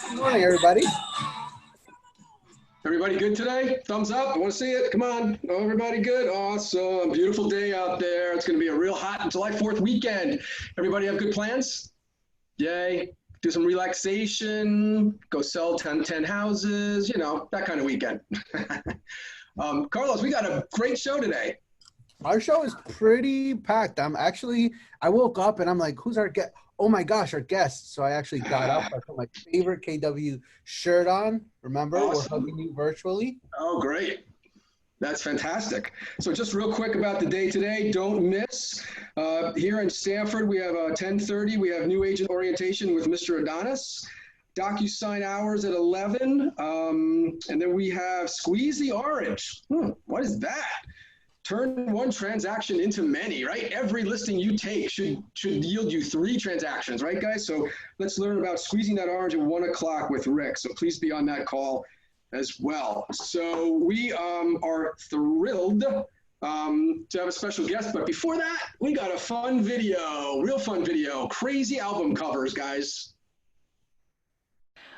Good morning, everybody. Everybody good today? Thumbs up. I want to see it. Come on. Oh, everybody good? Awesome. Beautiful day out there. It's going to be a real hot July 4th weekend. Everybody have good plans? Yay. Do some relaxation. Go sell 10 houses. You know, that kind of weekend. Carlos, we got a great show today. Our show is pretty packed. I woke up and I'm like, who's our guest? Oh my gosh, our guest. So I actually got up. I put my favorite KW shirt on. Remember, Awesome. We're hugging you virtually. Oh, great. That's fantastic. So just real quick about the day today, don't miss. Here in Stanford, we have 10:30. We have new agent orientation with Mr. Adonis. DocuSign hours at 11. And then we have Squeeze the Orange. What is that? Turn one transaction into many, right? Every listing you take should yield you 3 transactions, right, guys? So let's learn about squeezing that orange at 1 o'clock with Rick. So please be on that call as well. So we are thrilled to have a special guest. But before that, we got a fun video, real fun video, crazy album covers, guys.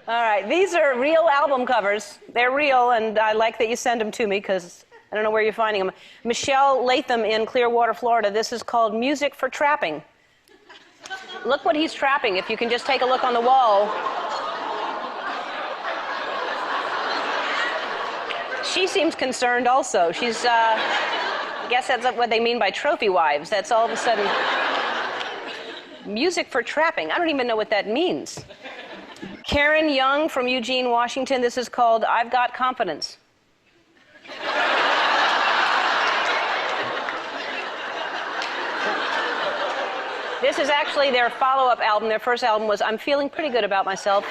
All right, these are real album covers. They're real, and I like that you send them to me because I don't know where you're finding them. Michelle Latham in Clearwater, Florida. This is called Music for Trapping. Look what he's trapping. If you can just take a look on the wall. She seems concerned also. She's, I guess that's what they mean by trophy wives. That's all of a sudden music for trapping. I don't even know what that means. Karen Young from Eugene, Washington. This is called I've Got Confidence. This is actually their follow-up album. Their first album was I'm Feeling Pretty Good About Myself.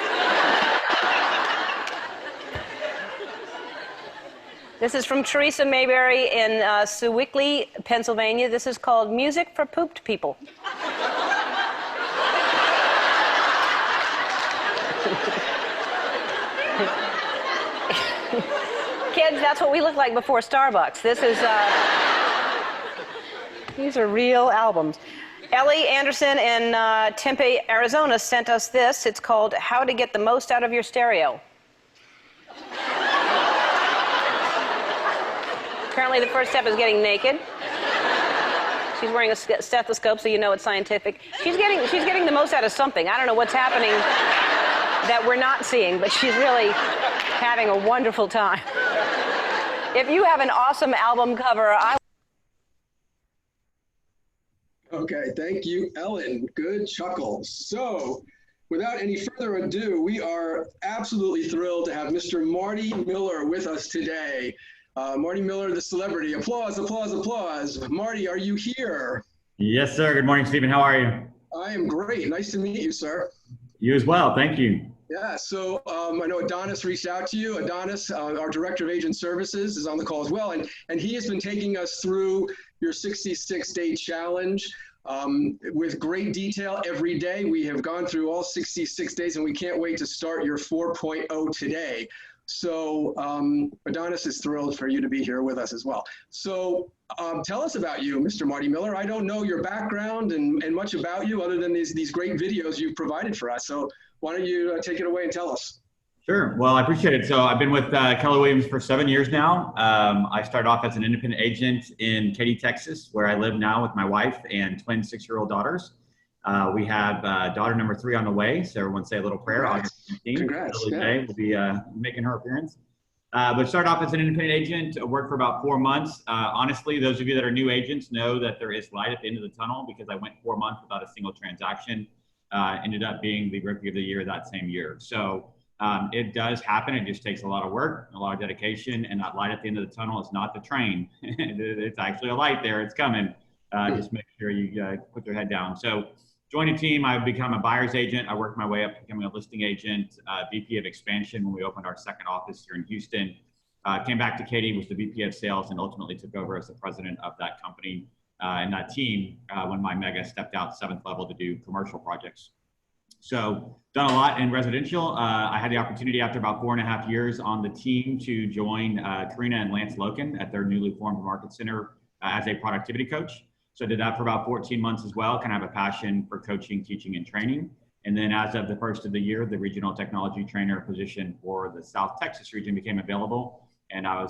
This is from Teresa Mayberry in Sewickley, Pennsylvania. This is called Music for Pooped People. Kids, that's what we look like before Starbucks. This is, these are real albums. Ellie Anderson in Tempe, Arizona sent us this. It's called How to Get the Most Out of Your Stereo. Apparently the first step is getting naked. She's wearing a stethoscope, so you know it's scientific. She's getting the most out of something. I don't know what's happening that we're not seeing, but she's really having a wonderful time. If you have an awesome album cover, Okay, thank you, Ellen. Good chuckles. So, without any further ado, we are absolutely thrilled to have Mr. Marty Miller with us today. Marty Miller, the celebrity. Applause, applause, applause. Marty, are you here? Yes, sir. Good morning, Stephen. How are you? I am great. Nice to meet you, sir. You as well. Thank you. Yeah, so I know Adonis reached out to you. Adonis, our Director of Agent Services, is on the call as well. And he has been taking us through your 66-day challenge with great detail every day. We have gone through all 66 days, and we can't wait to start your 4.0 today. So Adonis is thrilled for you to be here with us as well. So tell us about you, Mr. Marty Miller. I don't know your background and much about you other than these great videos you've provided for us. So why don't you take it away and tell us? Sure. Well, I appreciate it. So I've been with Keller Williams for 7 years now. I started off as an independent agent in Katy, Texas, where I live now with my wife and twin 6-year-old daughters. We have daughter number 3 on the way, so everyone say a little prayer. Congrats. August 15th. Congrats. Lily Day will be making her appearance. But started off as an independent agent, worked for about 4 months. Honestly, those of you that are new agents know that there is light at the end of the tunnel because I went 4 months without a single transaction. Ended up being the Rookie of the Year that same year. So it does happen. It just takes a lot of work, a lot of dedication, and that light at the end of the tunnel is not the train. It's actually a light there. It's coming. Just make sure you put your head down. So joined a team. I've become a buyer's agent. I worked my way up becoming a listing agent, VP of expansion when we opened our second office here in Houston. Came back to Katy, was the VP of sales, and ultimately took over as the president of that company and that team when my mega stepped out 7th level to do commercial projects. So done a lot in residential. I had the opportunity after about 4.5 years on the team to join Karina and Lance Loken at their newly formed market center as a productivity coach. So I did that for about 14 months as well. Kind of have a passion for coaching, teaching, and training. And then as of the first of the year, the regional technology trainer position for the South Texas region became available. And I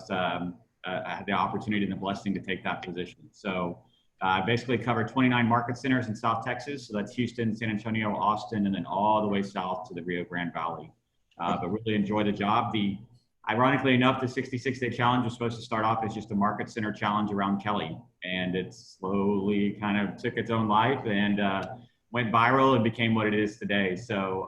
had the opportunity and the blessing to take that position. So I basically covered 29 market centers in South Texas. So that's Houston, San Antonio, Austin, and then all the way south to the Rio Grande Valley. But really enjoyed the job. Ironically enough, the 66-day challenge was supposed to start off as just a market center challenge around Kelly. And it slowly kind of took its own life and went viral and became what it is today. So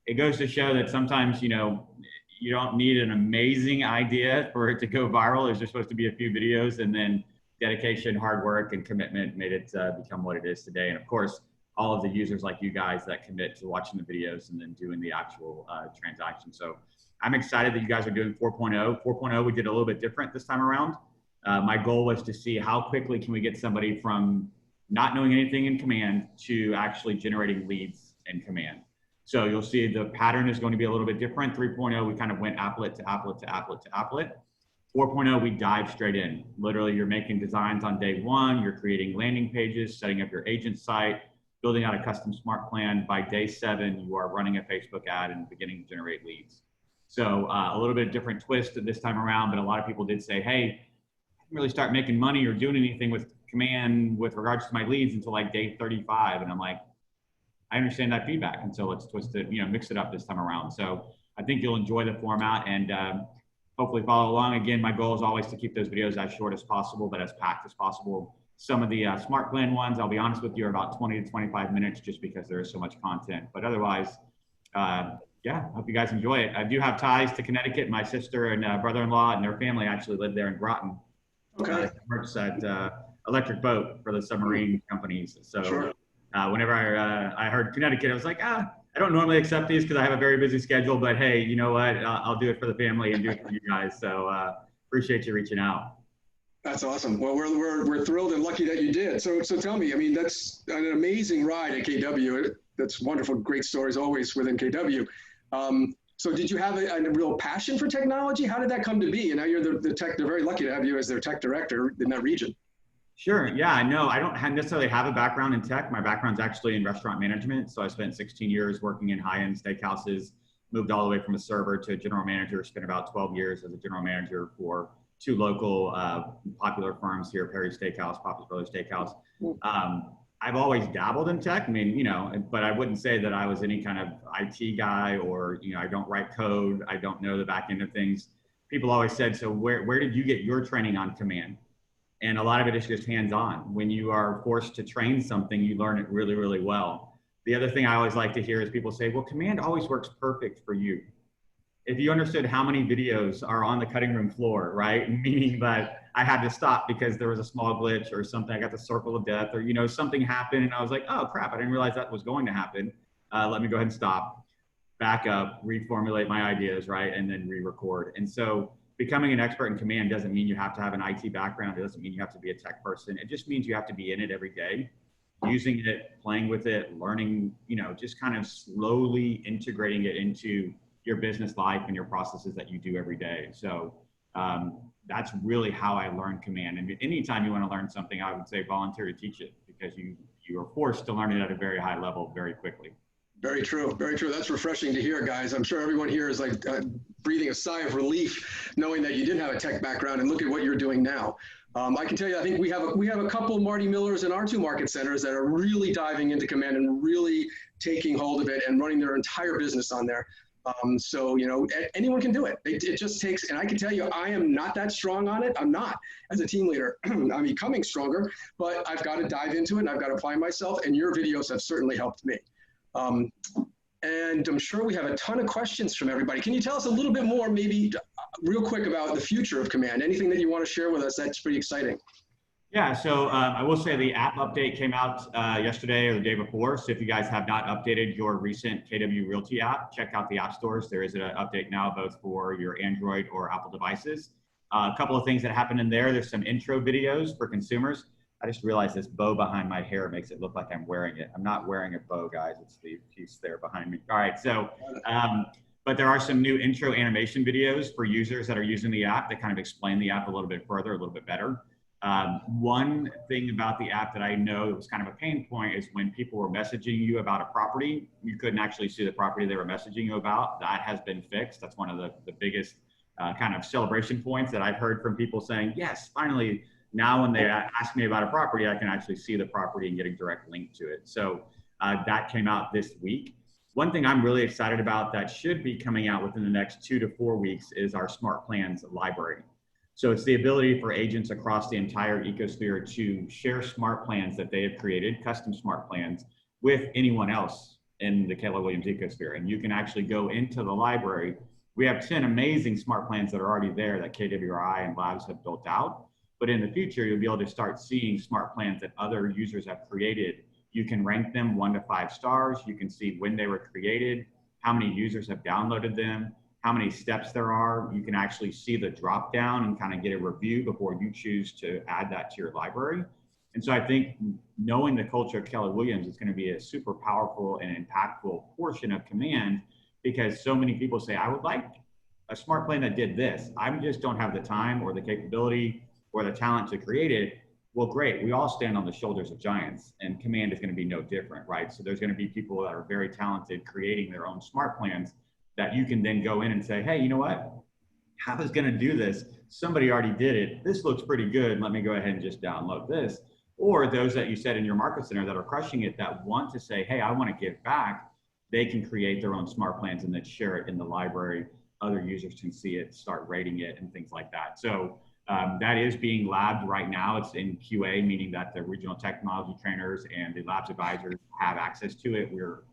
it goes to show that sometimes, you don't need an amazing idea for it to go viral. There's just supposed to be a few videos, and then dedication, hard work, and commitment made it become what it is today. And of course, all of the users like you guys that commit to watching the videos and then doing the actual transaction. So I'm excited that you guys are doing 4.0. 4.0, we did a little bit different this time around. My goal was to see how quickly can we get somebody from not knowing anything in Command to actually generating leads in Command. So you'll see the pattern is going to be a little bit different. 3.0, we kind of went applet to applet to applet to applet. 4.0, we dive straight in. Literally, you're making designs on day one, you're creating landing pages, setting up your agent site, building out a custom smart plan. By day 7, you are running a Facebook ad and beginning to generate leads. So a little bit of different twist this time around, but a lot of people did say, hey, I didn't really start making money or doing anything with Command with regards to my leads until like day 35. And I'm like, I understand that feedback. And so let's twist it, mix it up this time around. So I think you'll enjoy the format and hopefully follow along. Again, my goal is always to keep those videos as short as possible, but as packed as possible. Some of the smart plan ones, I'll be honest with you, are about 20 to 25 minutes just because there is so much content. But otherwise, yeah, hope you guys enjoy it. I do have ties to Connecticut. My sister and brother-in-law and their family actually live there in Groton. Okay. Works at Electric Boat for the submarine companies. So sure. Whenever I heard Connecticut, I was like, I don't normally accept these because I have a very busy schedule, but hey, you know what? I'll do it for the family and do it for you guys. So appreciate you reaching out. That's awesome. Well, we're thrilled and lucky that you did. So tell me, I mean, that's an amazing ride at KW. That's wonderful, great stories always within KW. So did you have a real passion for technology? How did that come to be? And now you're the tech, they're very lucky to have you as their tech director in that region. Sure. Yeah, no, I don't necessarily have a background in tech. My background's actually in restaurant management. So I spent 16 years working in high-end steakhouses, moved all the way from a server to a general manager, spent about 12 years as a general manager for 2 local popular firms here, Perry Steakhouse, Papa's Brothers Steakhouse. I've always dabbled in tech. I mean, but I wouldn't say that I was any kind of IT guy or, I don't write code. I don't know the back end of things. People always said, so where did you get your training on Command? And a lot of it is just hands-on. When you are forced to train something, you learn it really, really well. The other thing I always like to hear is people say, well, Command always works perfect for you. If you understood how many videos are on the cutting room floor, right? Meaning that I had to stop because there was a small glitch or something, I got the circle of death or, something happened and I was like, oh crap, I didn't realize that was going to happen. Let me go ahead and stop, back up, reformulate my ideas, right? And then re-record. And so becoming an expert in Command doesn't mean you have to have an IT background. It doesn't mean you have to be a tech person. It just means you have to be in it every day, using it, playing with it, learning, just kind of slowly integrating it into your business life and your processes that you do every day. So that's really how I learned Command. And anytime you want to learn something, I would say volunteer to teach it because you are forced to learn it at a very high level very quickly. Very true. Very true. That's refreshing to hear, guys. I'm sure everyone here is like breathing a sigh of relief knowing that you didn't have a tech background and look at what you're doing now. I can tell you, I think we have a couple Marty Millers in our 2 market centers that are really diving into Command and really taking hold of it and running their entire business on there. So, anyone can do it. It just takes, and I can tell you, I am not that strong on it. I'm not as a team leader. I'm becoming stronger, but I've got to dive into it and I've got to apply myself. And your videos have certainly helped me. And I'm sure we have a ton of questions from everybody. Can you tell us a little bit more, maybe real quick, about the future of Command? Anything that you want to share with us that's pretty exciting? Yeah, so I will say the app update came out yesterday or the day before. So if you guys have not updated your recent KW Realty app, check out the app stores. There is an update now both for your Android or Apple devices. A couple of things that happen in there. There's some intro videos for consumers. I just realized this bow behind my hair makes it look like I'm wearing it. I'm not wearing a bow, guys. It's the piece there behind me. All right, so, but there are some new intro animation videos for users that are using the app that kind of explain the app a little bit further, a little bit better. One thing about the app that I know was kind of a pain point is when people were messaging you about a property, you couldn't actually see the property they were messaging you about. That has been fixed. That's one of the biggest kind of celebration points that I've heard from people saying, yes, finally, now when they ask me about a property, I can actually see the property and get a direct link to it. So that came out this week. One thing I'm really excited about that should be coming out within the next 2 to 4 weeks is our Smart Plans library. So it's the ability for agents across the entire ecosphere to share smart plans that they have created, custom smart plans, with anyone else in the Keller Williams ecosphere. And you can actually go into the library. We have 10 amazing smart plans that are already there that KWRI and labs have built out. But in the future, you'll be able to start seeing smart plans that other users have created. You can rank them 1 to 5 stars. You can see when they were created, how many users have downloaded them, how many steps there are. You can actually see the drop down and kind of get a review before you choose to add that to your library. And so I think knowing the culture of Keller Williams is going to be a super powerful and impactful portion of Command, because so many people say, I would like a smart plan that did this. I just don't have the time or the capability or the talent to create it. Well, great. We all stand on the shoulders of giants, and Command is going to be no different, right? So there's going to be people that are very talented creating their own smart plans that you can then go in and say, hey, you know what? I was going to do this. Somebody already did it. This looks pretty good. Let me go ahead and just download this. Or those that you said in your market center that are crushing it that want to say, hey, I want to give back, they can create their own smart plans and then share it in the library. Other users can see it, start rating it, and things like that. So that is being labbed right now. It's in QA, meaning that the regional technology trainers and the labs advisors have access to it. We're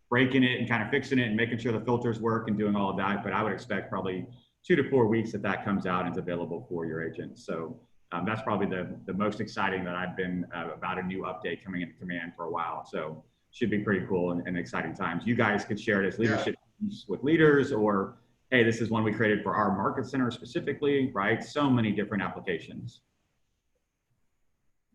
breaking it and kind of fixing it and making sure the filters work and doing all of that. But I would expect probably 2 to 4 weeks that comes out and is available for your agents. So that's probably the most exciting that I've been about a new update coming into Command for a while. So should be pretty cool and exciting times. You guys could share it as leadership with leaders, or hey, this is one we created for our market center specifically, right? So many different applications.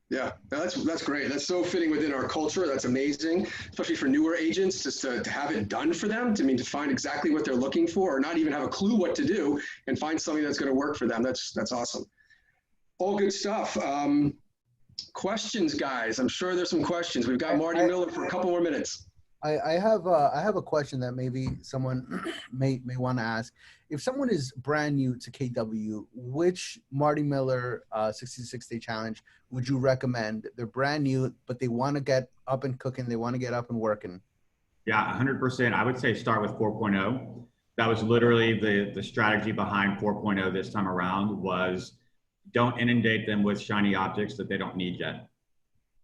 Yeah, that's great. That's so fitting within our culture. That's amazing, especially for newer agents, just to have it done for them, to find exactly what they're looking for, or not even have a clue what to do, and find something that's going to work for them. That's awesome. All good stuff. Questions, guys. I'm sure there's some questions. We've got Marty Miller for a couple more minutes. I have a question that maybe someone may want to ask. If someone is brand new to KW, which Marty Miller 66-day challenge would you recommend? They're brand new, but they want to get up and cooking. They want to get up and working. Yeah, 100%. I would say start with 4.0. That was literally the strategy behind 4.0 this time around, was don't inundate them with shiny objects that they don't need yet.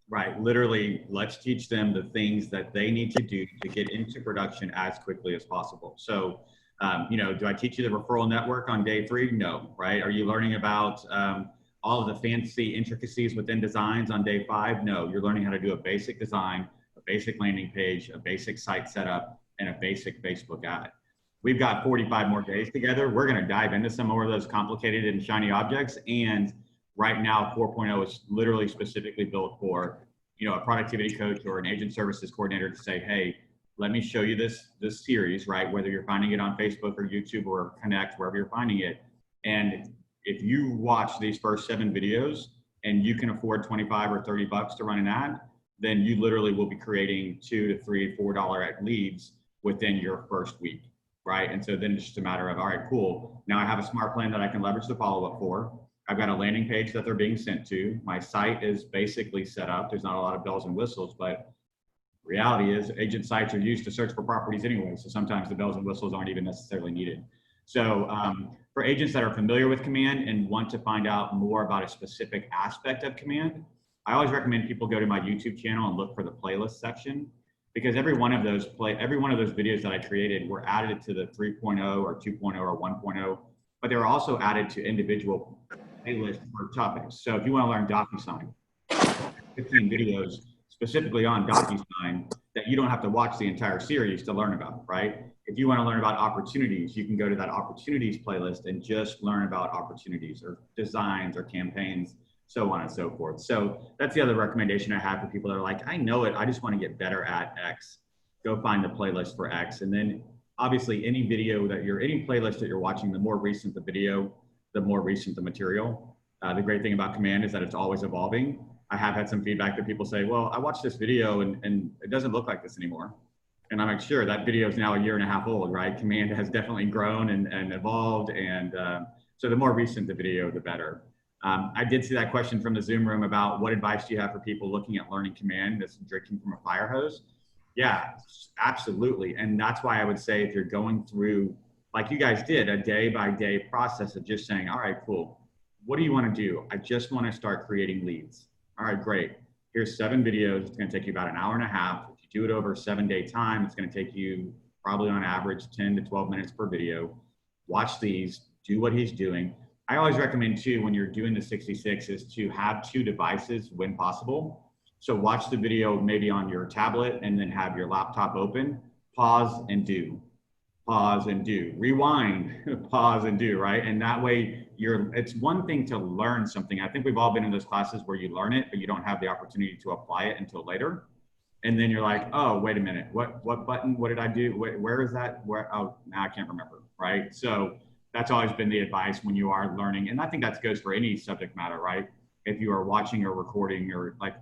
Right. Literally, let's teach them the things that they need to do to get into production as quickly as possible. So, do I teach you the referral network on day 3? No. Right. Are you learning about all of the fancy intricacies within designs on day 5? No. You're learning how to do a basic design, a basic landing page, a basic site setup, and a basic Facebook ad. We've got 45 more days together. We're going to dive into some more of those complicated and shiny objects. And right now, 4.0 is literally specifically built for, a productivity coach or an agent services coordinator to say, hey, let me show you this series, right? Whether you're finding it on Facebook or YouTube or Connect, wherever you're finding it. And if you watch these first 7 videos and you can afford 25 or 30 bucks to run an ad, then you literally will be creating $2 to $3, $4 leads within your first week, right? And so then it's just a matter of, all right, cool. Now I have a smart plan that I can leverage the follow-up for. I've got a landing page that they're being sent to. My site is basically set up. There's not a lot of bells and whistles, but reality is agent sites are used to search for properties anyway. So sometimes the bells and whistles aren't even necessarily needed. So for agents that are familiar with Command and want to find out more about a specific aspect of Command, I always recommend people go to my YouTube channel and look for the playlist section, because every one of those videos that I created were added to the 3.0 or 2.0 or 1.0, but they were also added to individual playlists for topics. So if you want to learn DocuSign, 15 videos specifically on DocuSign that you don't have to watch the entire series to learn about, right? If you want to learn about opportunities, you can go to that opportunities playlist and just learn about opportunities or designs or campaigns, so on and so forth. So that's the other recommendation I have for people that are like, I know it, I just want to get better at X. Go find the playlist for X. And then obviously any playlist that you're watching, the more recent the video, the more recent the material. The great thing about Command is that it's always evolving. I have had some feedback that people say, well, I watched this video and it doesn't look like this anymore. And I'm like, sure, that video is now 1.5 years old, right? Command has definitely grown and evolved. And so the more recent the video, the better. I did see that question from the Zoom room about what advice do you have for people looking at learning Command that's drinking from a fire hose? Yeah, absolutely. And that's why I would say if you're going through, like you guys did, a day-by-day process of just saying, all right, cool. What do you want to do? I just want to start creating leads. All right, great. Here's 7 videos. It's going to take you about 1.5 hours. If you do it over a 7-day time, it's going to take you probably on average 10 to 12 minutes per video. Watch these, do what he's doing. I always recommend too, when you're doing the 66, is to have 2 devices when possible. So watch the video maybe on your tablet and then have your laptop open, pause and do, pause and do, rewind, pause and do, right? And that way it's one thing to learn something. I think we've all been in those classes where you learn it, but you don't have the opportunity to apply it until later. And then you're like, oh, wait a minute, what button, what did I do? Where is that? Oh, now I can't remember, right? So that's always been the advice when you are learning. And I think that goes for any subject matter, right? If you are watching or recording, or like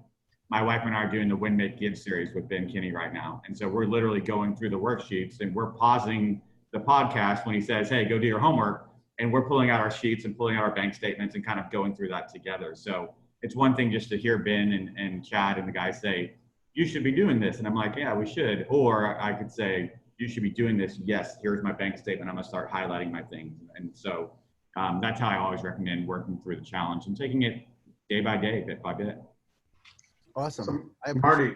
my wife and I are doing the Win, Make, Give series with Ben Kinney right now. And so we're literally going through the worksheets and we're pausing the podcast when he says, hey, go do your homework. And we're pulling out our sheets and pulling out our bank statements and kind of going through that together. So it's one thing just to hear Ben and Chad and the guys say, you should be doing this. And I'm like, yeah, we should. Or I could say, you should be doing this. Yes, here's my bank statement. I'm gonna start highlighting my things. And so that's how I always recommend working through the challenge and taking it day by day, bit by bit. Awesome. So, Marty,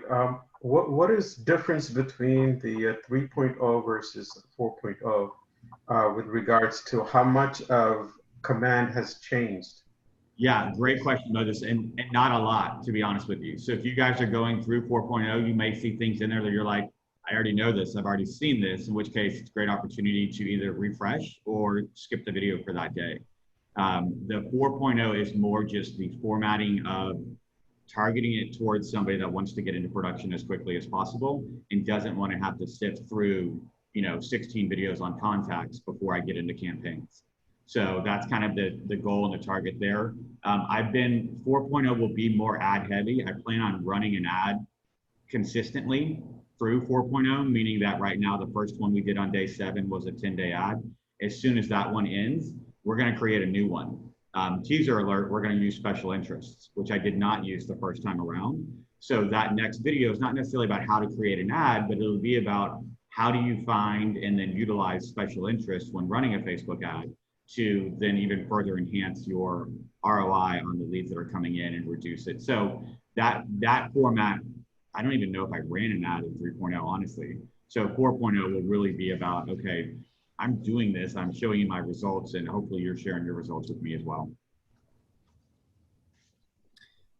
what is difference between the 3.0 versus 4.0 with regards to how much of Command has changed? Yeah, great question, Moses, and not a lot, to be honest with you. So if you guys are going through 4.0, you may see things in there that you're like, I already know this, I've already seen this, in which case it's a great opportunity to either refresh or skip the video for that day. The 4.0 is more just the formatting of targeting it towards somebody that wants to get into production as quickly as possible and doesn't want to have to sift through, 16 videos on contacts before I get into campaigns. So that's kind of the goal and the target there. 4.0 will be more ad heavy. I plan on running an ad consistently through 4.0, meaning that right now, the first one we did on day 7 was a 10-day ad. As soon as that one ends, we're going to create a new one. Teaser alert, we're going to use special interests, which I did not use the first time around. So that next video is not necessarily about how to create an ad, but it'll be about how do you find and then utilize special interests when running a Facebook ad to then even further enhance your ROI on the leads that are coming in and reduce it. So that format, I don't even know if I ran an ad in 3.0, honestly. So 4.0 will really be about, okay, I'm doing this, I'm showing you my results, and hopefully you're sharing your results with me as well.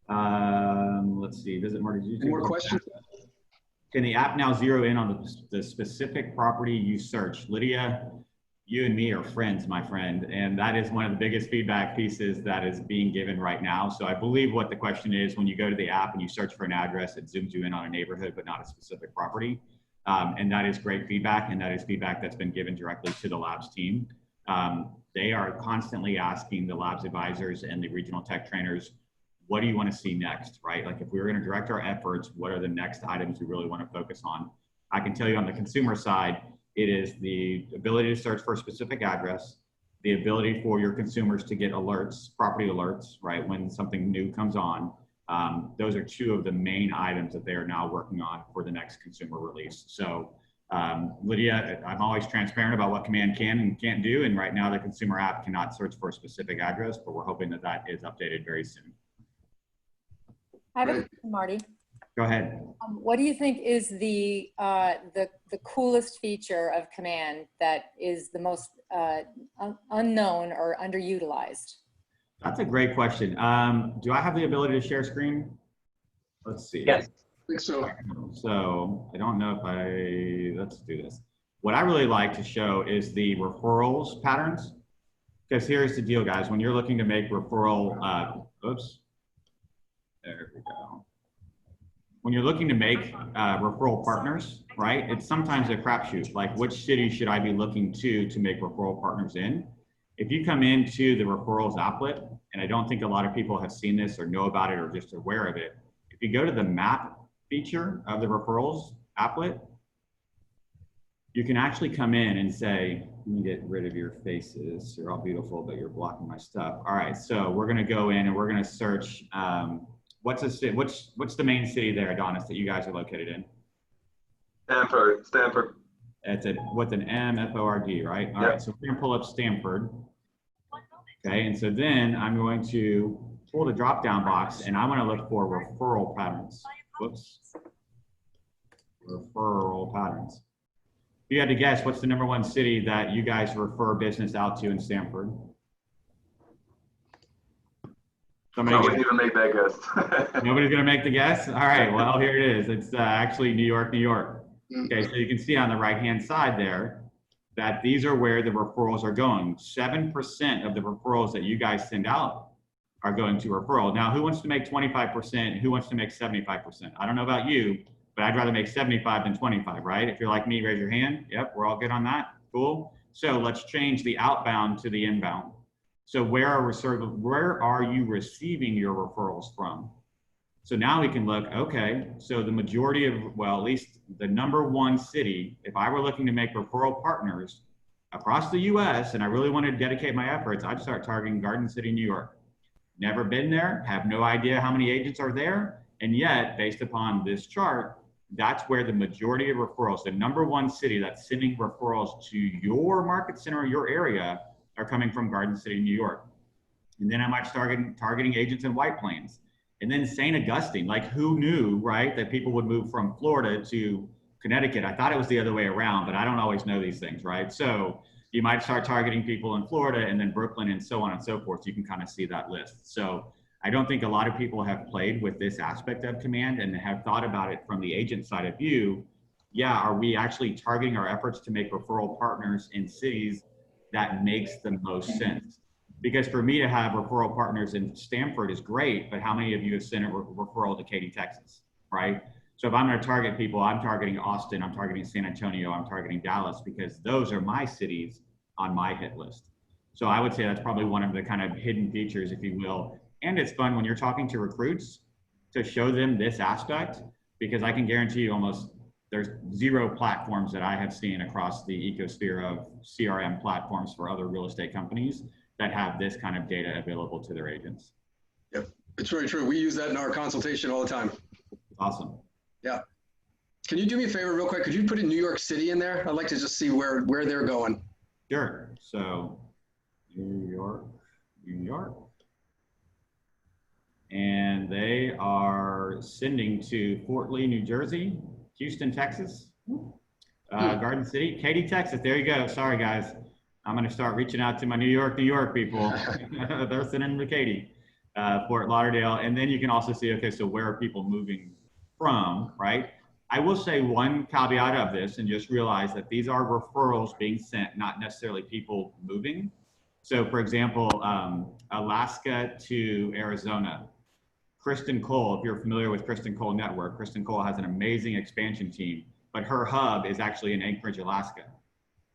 Let's see, visit Marty's YouTube. Any more questions? Can the app now zero in on the specific property you search? Lydia, you and me are friends, my friend, and that is one of the biggest feedback pieces that is being given right now. So I believe what the question is, when you go to the app and you search for an address, it zooms you in on a neighborhood, but not a specific property. And that is great feedback, and that is feedback that's been given directly to the labs team. They are constantly asking the labs advisors and the regional tech trainers, what do you want to see next, right? Like if we were going to direct our efforts, what are the next items we really want to focus on? I can tell you on the consumer side, it is the ability to search for a specific address, the ability for your consumers to get alerts, property alerts, right, when something new comes on. Those are 2 of the main items that they are now working on for the next consumer release. So Lydia, I'm always transparent about what Command can and can't do. And right now the consumer app cannot search for a specific address, but we're hoping that that is updated very soon. I have a question, Marty. Go ahead. What do you think is the coolest feature of Command that is the most unknown or underutilized? That's a great question. Do I have the ability to share screen? Let's see. Yes. I think so. So I don't know if let's do this. What I really like to show is the referrals patterns. Because here's the deal, guys. When you're looking to make referral, there we go. When you're looking to make referral partners, right? It's sometimes a crapshoot. Like which city should I be looking to make referral partners in? If you come into the referrals applet, and I don't think a lot of people have seen this or know about it or just aware of it, if you go to the map feature of the referrals applet, you can actually come in and say, let me get rid of your faces. You're all beautiful, but you're blocking my stuff. All right, so we're gonna go in and we're gonna search, what's the main city there, Adonis, that you guys are located in? Stanford. It's what's an M-F-O-R-D, right? All right, so we're gonna pull up Stanford. Okay, and so then I'm going to pull the drop-down box and I'm gonna look for referral patterns. Whoops. Referral patterns. If you had to guess, what's the #1 city that you guys refer business out to in Stanford? Somebody I wouldn't even make that guess. Nobody's gonna make the guess? All right, well, here it is. It's actually New York, New York. Okay, so you can see on the right-hand side there that these are where the referrals are going. 7% of the referrals that you guys send out are going to referral. Now, who wants to make 25%? Who wants to make 75%? I don't know about you, but I'd rather make 75 than 25, right? If you're like me, raise your hand. Yep, we're all good on that. Cool. So let's change the outbound to the inbound. So where are you receiving your referrals from? So now we can look, okay, so the majority of, well, at least the #1 city, if I were looking to make referral partners across the US and I really wanted to dedicate my efforts, I'd start targeting Garden City, New York. Never been there, have no idea how many agents are there, and yet, based upon this chart, that's where the majority of referrals, the #1 city that's sending referrals to your market center, your area, are coming from Garden City, New York. And then I might start targeting agents in White Plains. And then St. Augustine, like who knew, right, that people would move from Florida to Connecticut? I thought it was the other way around, but I don't always know these things, right? So you might start targeting people in Florida and then Brooklyn and so on and so forth. So you can kind of see that list. So I don't think a lot of people have played with this aspect of command and have thought about it from the agent side of view. Yeah, are we actually targeting our efforts to make referral partners in cities that makes the most sense? Because for me to have referral partners in Stanford is great, but how many of you have sent a referral to Katy, Texas, right? So if I'm going to target people, I'm targeting Austin, I'm targeting San Antonio, I'm targeting Dallas, because those are my cities on my hit list. So I would say that's probably one of the kind of hidden features, if you will. And it's fun when you're talking to recruits to show them this aspect, because I can guarantee you almost there's 0 platforms that I have seen across the ecosphere of CRM platforms for other real estate companies that have this kind of data available to their agents. Yep, it's very true. We use that in our consultation all the time. Awesome. Yeah. Can you do me a favor real quick? Could you put in New York City in there? I'd like to just see where they're going. Sure. So New York. And they are sending to Fort Lee, New Jersey, Houston, Texas, Garden City, Katy, Texas. There you go. Sorry, guys. I'm going to start reaching out to my New York people. They're sending to Katy, Fort Lauderdale. And then you can also see, okay, so where are people moving from, right? I will say one caveat of this and just realize that these are referrals being sent, not necessarily people moving. So for example, Alaska to Arizona. Kristen Cole, if you're familiar with Kristen Cole Network, Kristen Cole has an amazing expansion team, but her hub is actually in Anchorage, Alaska.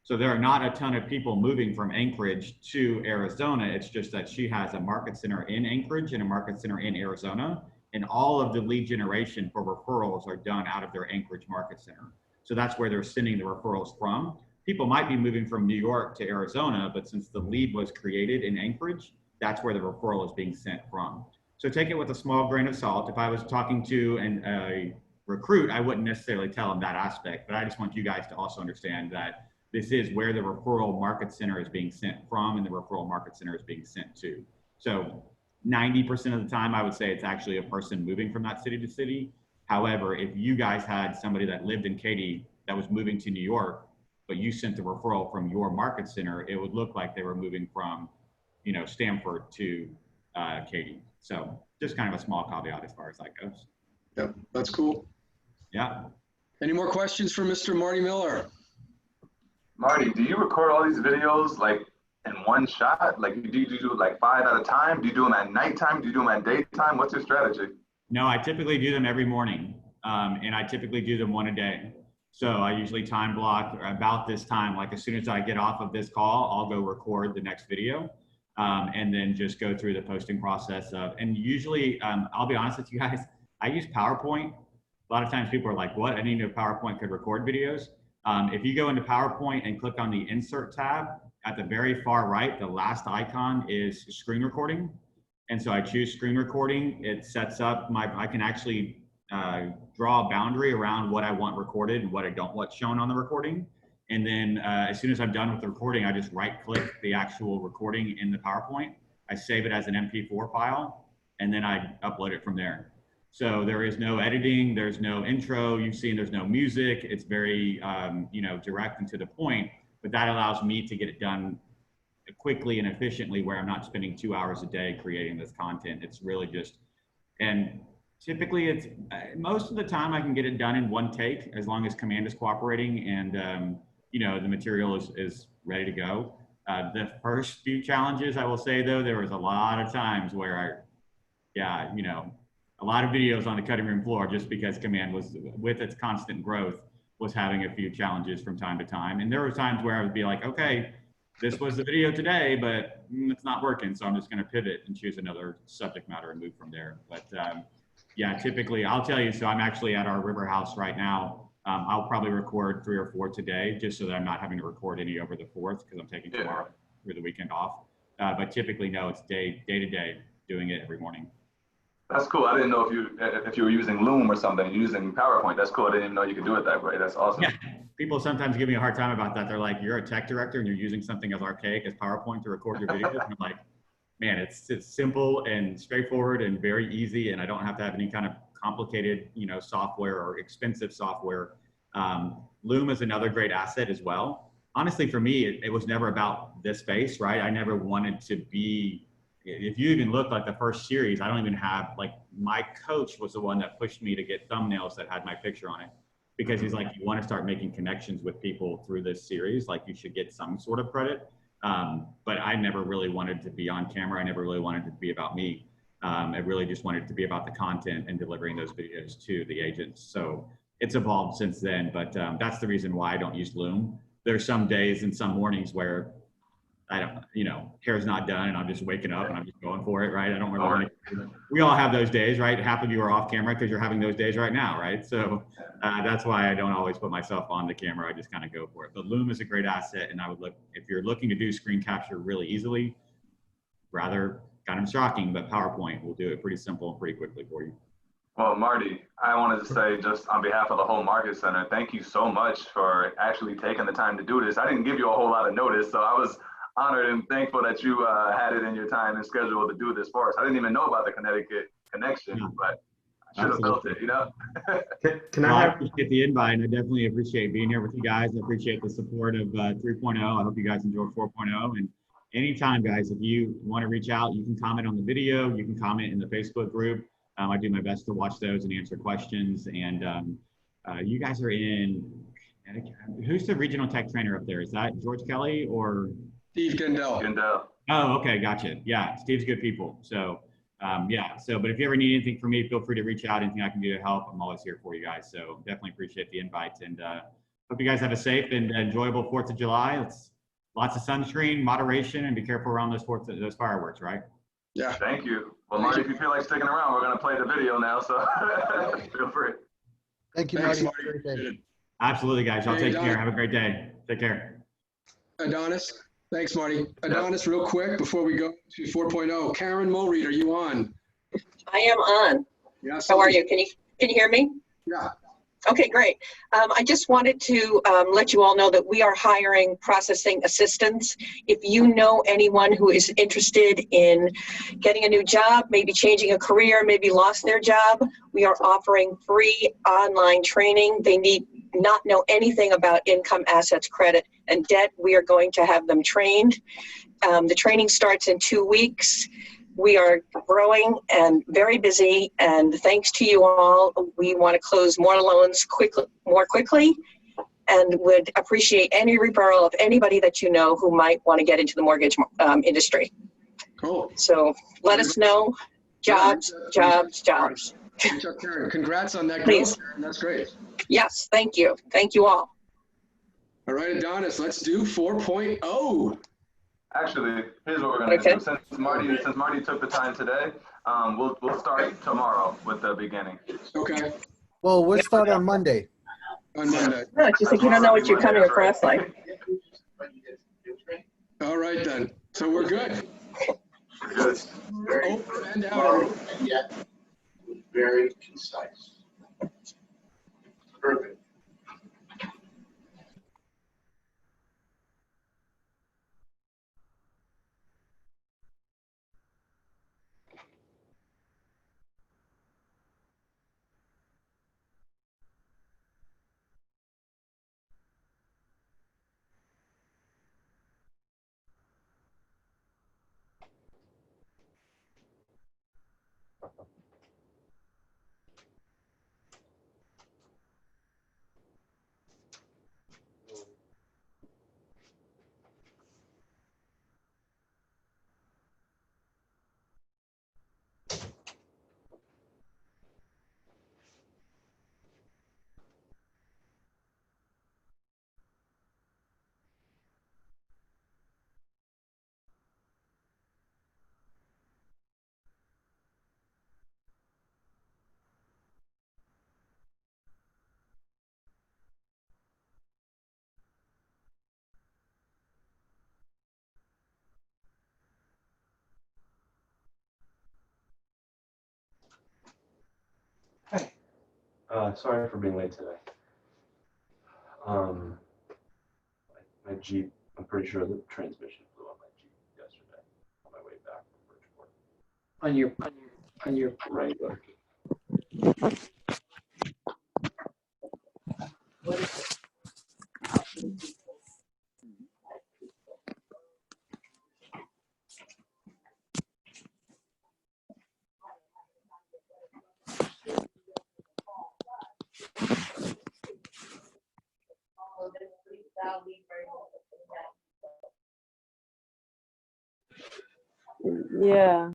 So there are not a ton of people moving from Anchorage to Arizona. It's just that she has a market center in Anchorage and a market center in Arizona, and all of the lead generation for referrals are done out of their Anchorage market center. So that's where they're sending the referrals from. People might be moving from New York to Arizona, but since the lead was created in Anchorage, that's where the referral is being sent from. So take it with a small grain of salt. If I was talking to a recruit, I wouldn't necessarily tell them that aspect, but I just want you guys to also understand that this is where the referral market center is being sent from and the referral market center is being sent to. So 90% of the time, I would say it's actually a person moving from that city to city. However, if you guys had somebody that lived in Katy that was moving to New York, but you sent the referral from your market center, it would look like they were moving from, you know, Stanford to Katy. So just kind of a small caveat as far as that goes. Yep, that's cool. Yeah. Any more questions for Mr. Marty Miller? Marty, do you record all these videos like in one shot? Like do you do like 5 at a time? Do you do them at nighttime? Do you do them at daytime? What's your strategy? No, I typically do them every morning. And I typically do them one a day. So I usually time block about this time, like as soon as I get off of this call, I'll go record the next video. And then just go through the posting process and usually, I'll be honest with you guys, I use PowerPoint. A lot of times people are like, what? I didn't know PowerPoint could record videos. If you go into PowerPoint and click on the insert tab, at the very far right, the last icon is screen recording. And so I choose screen recording. It sets up I can actually draw a boundary around what I want recorded and what I don't want shown on the recording. And then as soon as I'm done with the recording, I just right click the actual recording in the PowerPoint. I save it as an MP4 file, and then I upload it from there. So there is no editing, there's no intro, you've seen there's no music. It's very, direct and to the point, but that allows me to get it done quickly and efficiently where I'm not spending 2 hours a day creating this content. It's really just, and typically it's, most of the time I can get it done in one take as long as command is cooperating and, the material is ready to go. The first few challenges, I will say though, there was a lot of times where a lot of videos on the cutting room floor just because command was, with its constant growth, was having a few challenges from time to time. And there were times where I would be like, okay, this was the video today, but it's not working. So I'm just going to pivot and choose another subject matter and move from there. But typically I'll tell you, so I'm actually at our river house right now. I'll probably record 3 or 4 today just so that I'm not having to record any over the 4th because I'm taking tomorrow through the weekend off. But typically, no, it's day to day, doing it every morning. That's cool. I didn't know if you were using Loom or something, using PowerPoint. That's cool. I didn't even know you could do it that way. That's awesome. Yeah. People sometimes give me a hard time about that. They're like, you're a tech director and you're using something as archaic as PowerPoint to record your videos. And I'm like, man, it's simple and straightforward and very easy. And I don't have to have any kind of complicated, software or expensive software. Loom is another great asset as well. Honestly, for me, it was never about this space, right? I never wanted to be, if you even look like the first series, I don't even have, my coach was the one that pushed me to get thumbnails that had my picture on it because he's like, you want to start making connections with people through this series, like you should get some sort of credit. But I never really wanted to be on camera. I never really wanted it to be about me. I really just wanted it to be about the content and delivering those videos to the agents. So it's evolved since then, but that's the reason why I don't use Loom. There's some days and some mornings where I don't, hair's not done and I'm just waking up and I'm just going for it, right? I don't really want to, we all have those days, right? Half of you are off camera because you're having those days right now, right? So that's why I don't always put myself on the camera. I just kind of go for it. But Loom is a great asset. And I would look, if you're looking to do screen capture really easily, rather kind of shocking, but PowerPoint will do it pretty simple and pretty quickly for you. Well, Marty, I wanted to say just on behalf of the whole Market Center, thank you so much for actually taking the time to do this. I didn't give you a whole lot of notice, so I was honored and thankful that you had it in your time and schedule to do this for us. I didn't even know about the Connecticut connection, but I should have felt it, Can I appreciate the invite, and I definitely appreciate being here with you guys. I appreciate the support of 3.0. I hope you guys enjoyed 4.0. And anytime, guys, if you want to reach out, you can comment on the video. You can comment in the Facebook group. I do my best to watch those and answer questions. And you guys are in, who's the regional tech trainer up there? Is that George Kelly or? Steve Gendell. Oh, okay, gotcha. Yeah, Steve's good people. So, but if you ever need anything from me, feel free to reach out. Anything I can do to help, I'm always here for you guys. So definitely appreciate the invite. And hope you guys have a safe and enjoyable 4th of July. It's lots of sunscreen, moderation, and be careful around those fireworks, right? Yeah. Thank you. Well, Marty, if you feel like sticking around, we're going to play the video now, so feel free. Thank you, Thanks, Marty. Absolutely, guys. Y'all Hey, take care. Have a great day. Take care. Adonis. Thanks, Marty. Adonis, real quick before we go to 4.0. Karen Mulreed, are you on? I am on. Yeah. How are you? Can you hear me? Yeah. Okay, great. I just wanted to let you all know that we are hiring processing assistants. If you know anyone who is interested in getting a new job, maybe changing a career, maybe lost their job, we are offering free online training. They need not know anything about income, assets, credit, and debt. We are going to have them trained. The training starts in 2 weeks. We are growing and very busy, and thanks to you all, we want to close more loans more quickly, and would appreciate any referral of anybody that you know who might want to get into the mortgage industry. Cool. So let us know. Jobs, jobs, jobs. Chuck Karen, congrats on that Please. growth. That's great. Yes, thank you. Thank you all. All right, Adonis, let's do 4.0. Actually, here's what we're gonna do. Since Marty took the time today, we'll start tomorrow with the beginning. Okay. Well, we'll start on Monday. On Monday. No, it's just like you don't know what you're coming across like. All right then. So we're good. Good. Over and out. Yet very concise. Perfect. Hey, sorry for being late today. My Jeep, I'm pretty sure the transmission flew on my Jeep yesterday on my way back from Bridgeport. On your right, look. What is it? Yeah.